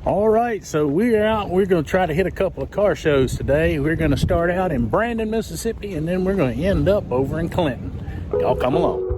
All right, so we're out. We're going to try to hit a couple of car shows today. We're going to start out in Brandon, Mississippi, and then we're going to end up over in Clinton. Y'all come along.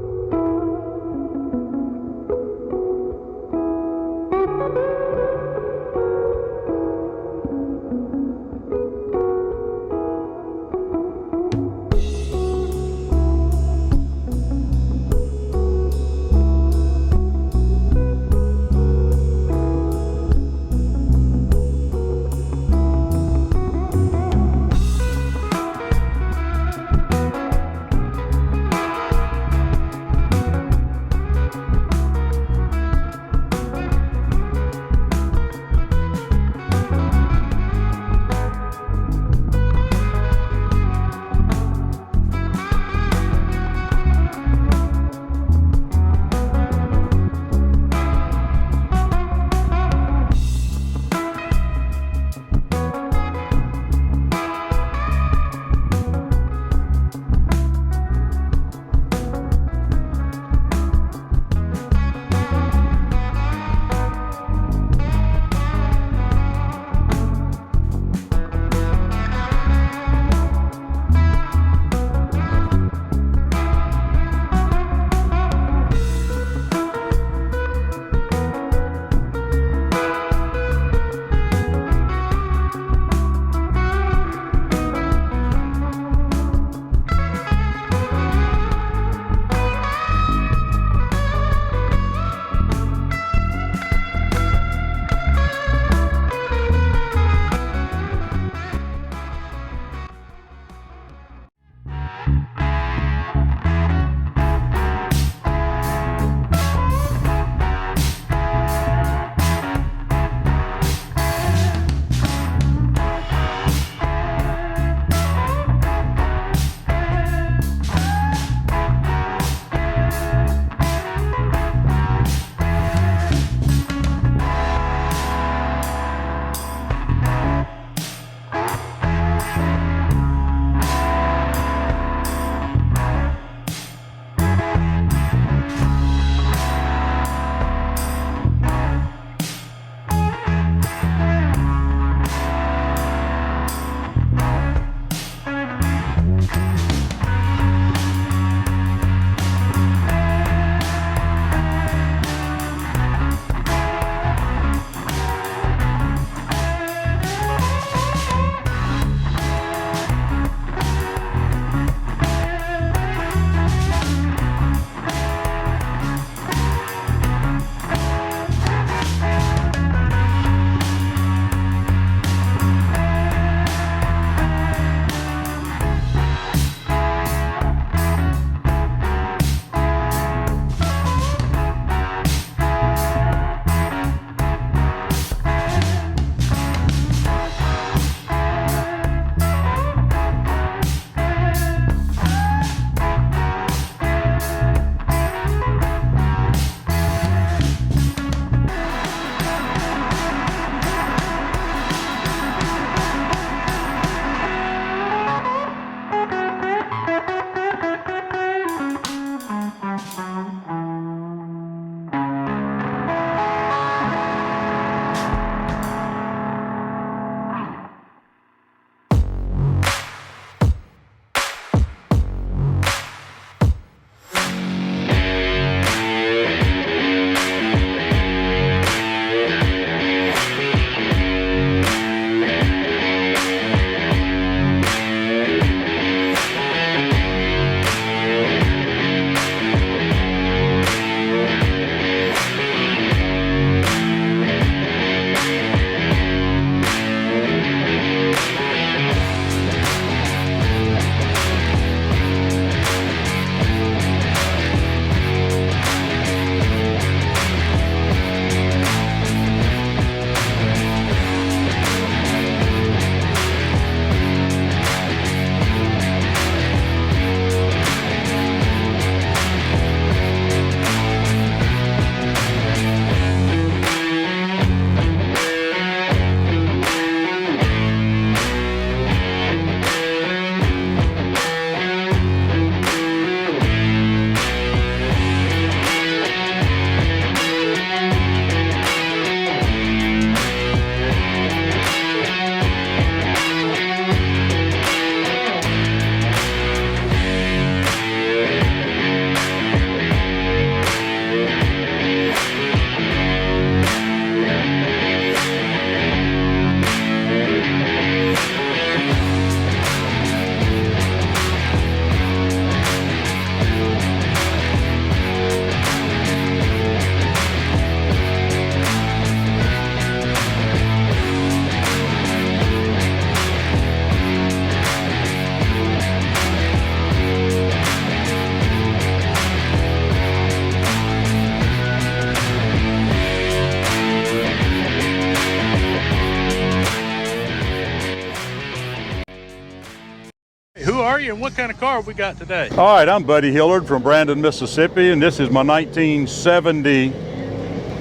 are you and what kind of car we got today? All right, I'm Buddy Hillard from Brandon, Mississippi, and this is my 1970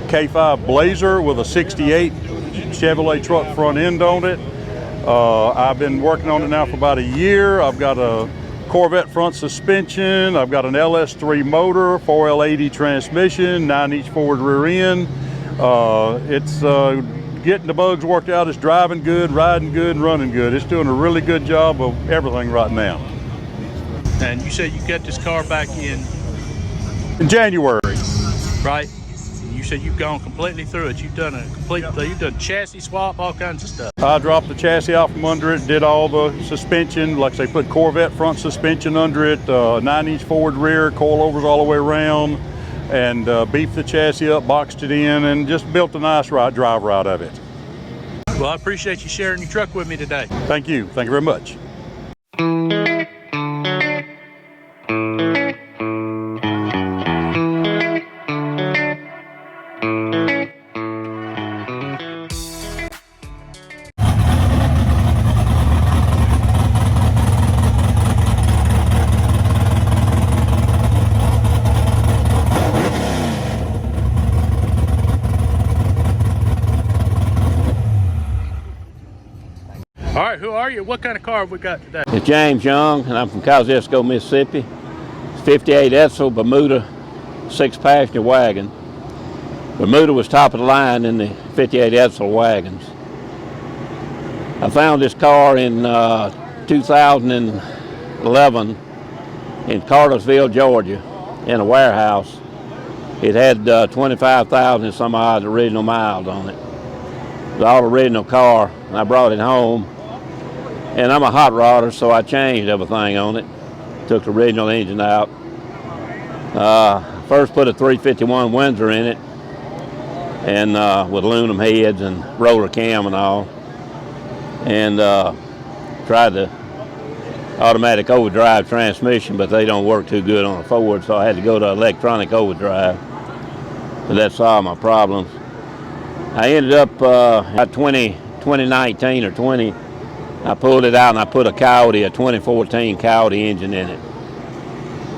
K5 Blazer with a 68 Chevrolet truck front end on it. I've been working on it now for about a year. I've got a Corvette front suspension. I've got an LS3 motor, 4L80 transmission, 9-inch forward rear end. It's getting the bugs worked out. It's driving good, riding good, and running good. It's doing a really good job of everything right now. And you said you got this car back in January. Right? You said you've gone completely through it. You've done you've done chassis swap, all kinds of stuff. I dropped the chassis out from under it, did all the suspension, like they put Corvette front suspension under it, 9-inch forward rear, coilovers all the way around, and beefed the chassis up, boxed it in, and just built a nice drive out of it. Well, I appreciate you sharing your truck with me today. Thank you. Thank you very much. All right, who are you? What kind of car have we got today? It's James Young, and I'm from Kosciuszko, Mississippi. It's 58 Edsel Bermuda 6-passenger wagon. Bermuda was top of the line in the 58 Edsel wagons. I found this car in 2011 in Cartersville, Georgia, in a warehouse. It had 25,000 some odd original miles on it. It was all original car, and I brought it home. And I'm a hot rodder, so I changed everything on it. Took the original engine out. First put a 351 Windsor in it, and with aluminum heads and roller cam and all. And tried the automatic overdrive transmission, but they don't work too good on a Ford, so I had to go to electronic overdrive. But that solved my problems. I ended up at 2019 or 20. I pulled it out and I put a 2014 Coyote engine in it.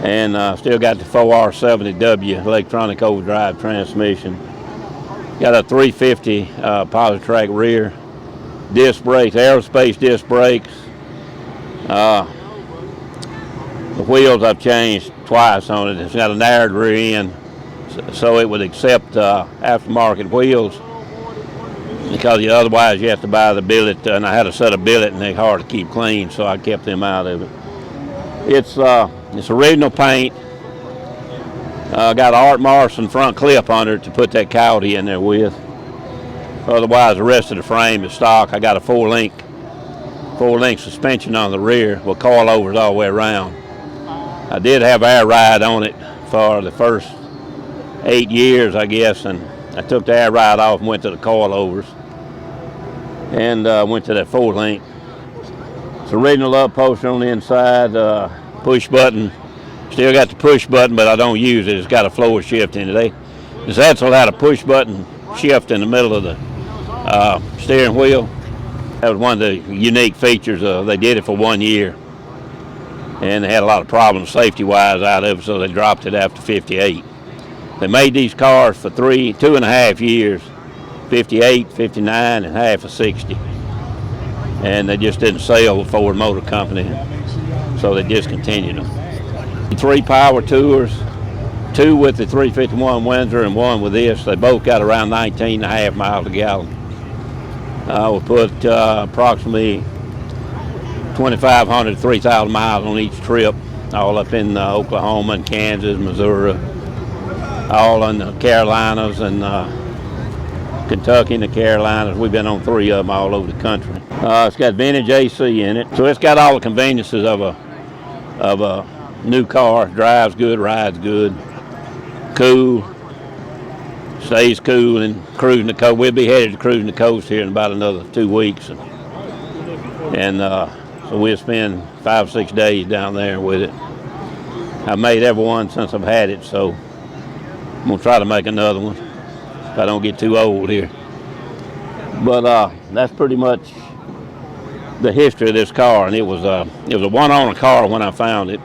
And still got the 4R70W electronic overdrive transmission. Got a 350 Positrack rear, disc brakes, aerospace disc brakes. The wheels I've changed twice on it. It's got a narrowed rear end, so it would accept aftermarket wheels. Because otherwise you have to buy the billet, and I had a set of billet and they're hard to keep clean, so I kept them out of it. It's original paint. Got an Art Morrison front clip under it to put that Coyote in there with. Otherwise the rest of the frame is stock. I got a full-length suspension on the rear with coilovers all the way around. I did have air ride on it for the first 8 years, I guess, and I took the air ride off and went to the coilovers and went to that full length. It's original upholstery on the inside, push button. Still got the push button, but I don't use it. It's got a floor shift in it. This Edsel had a push button shift in the middle of the steering wheel. That was one of the unique features. They did it for 1 year, and they had a lot of problems safety-wise out of it, so they dropped it after 58. They made these cars for 2.5 years, 58, 59, and half of 60. And they just didn't sell with Ford Motor Company, so they discontinued them. 3 power tours, 2 with the 351 Windsor and 1 with this. They both got around 19.5 miles a gallon. We put approximately 2,500 to 3,000 miles on each trip, all up in Oklahoma and Kansas, Missouri, all in the Carolinas and Kentucky and the Carolinas. We've been on 3 of them all over the country. It's got vintage AC in it, so it's got all the conveniences of a new car. Drives good, rides good, cool, stays cool, and cruising the coast. We'll be headed to cruising the coast here in about another 2 weeks, and so we'll spend 5 or 6 days down there with it. I've made every one since I've had it, so I'm gonna try to make another one if I don't get too old here. But that's pretty much the history of this car, and it was a one-owner car when I found it,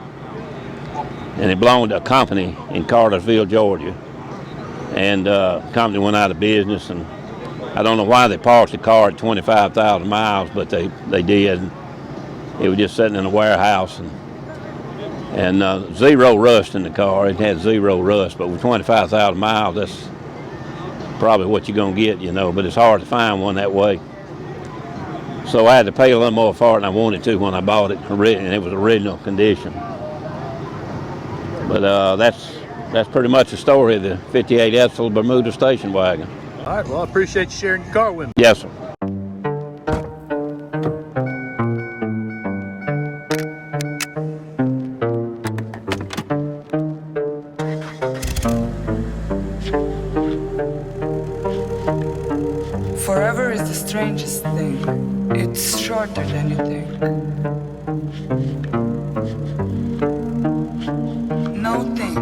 and it belonged to a company in Cartersville, Georgia, and the company went out of business, and I don't know why they parked the car at 25,000 miles, but they did. It was just sitting in a warehouse, and zero rust in the car. It had zero rust, but with 25,000 miles, that's probably what you're going to get, but it's hard to find one that way. So I had to pay a little more for it than I wanted to when I bought it, and it was original condition. But that's pretty much the story of the 58 Etzel Bermuda station wagon. All right, well, I appreciate you sharing your car with me. Yes, sir. Forever is the strangest thing. It's shorter than you think. No think.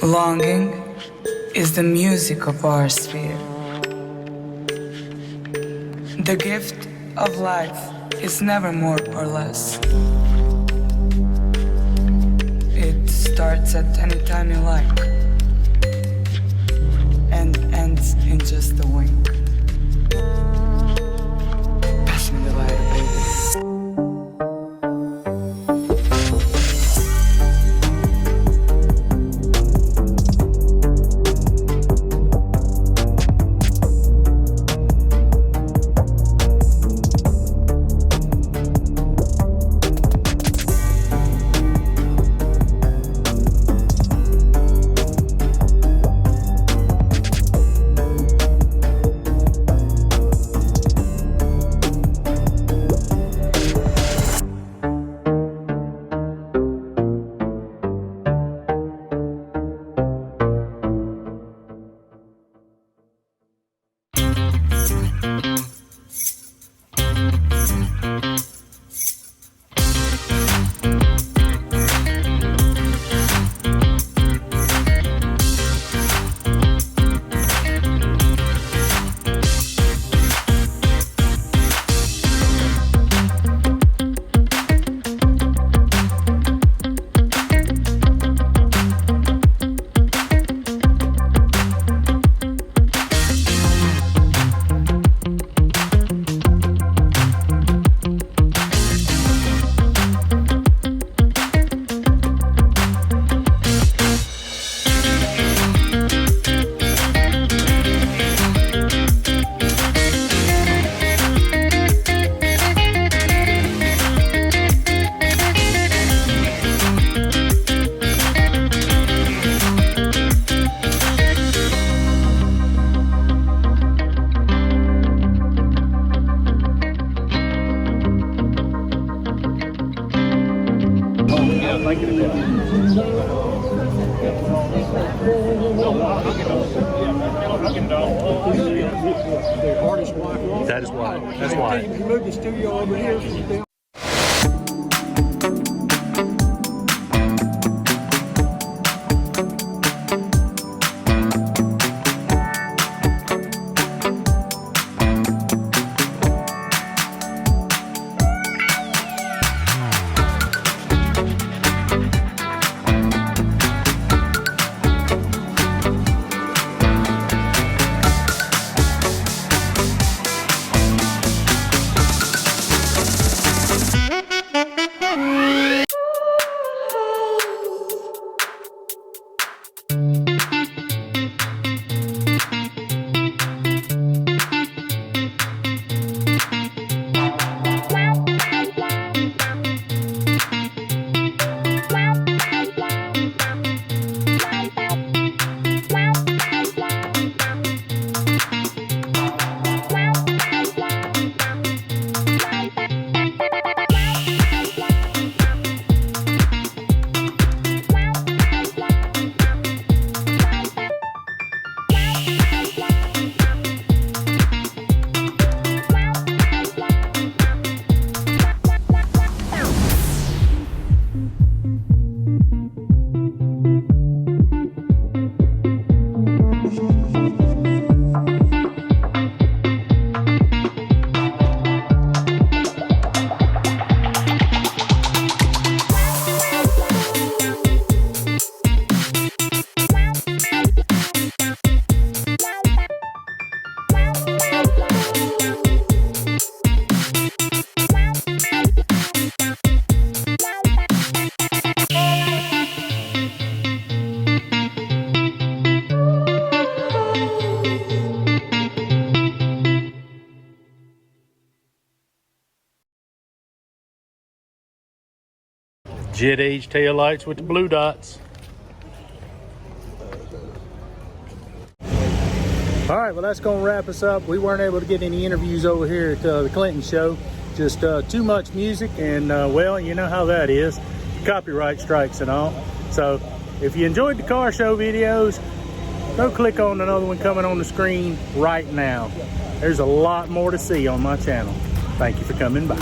Longing is the music of our sphere. The gift of life is never more or less. It starts at any time you like and ends in just a wink. Pass me the lighter, baby. Thank you. The artist's wife. That is why. That's why. You moved the studio over here. Jet age tail lights with the blue dots. All right, well, that's going to wrap us up. We weren't able to get any interviews over here at the Clinton show. Just too much music, and well, you know how that is. Copyright strikes and all. So if you enjoyed the car show videos, go click on another one coming on the screen right now. There's a lot more to see on my channel. Thank you for coming by.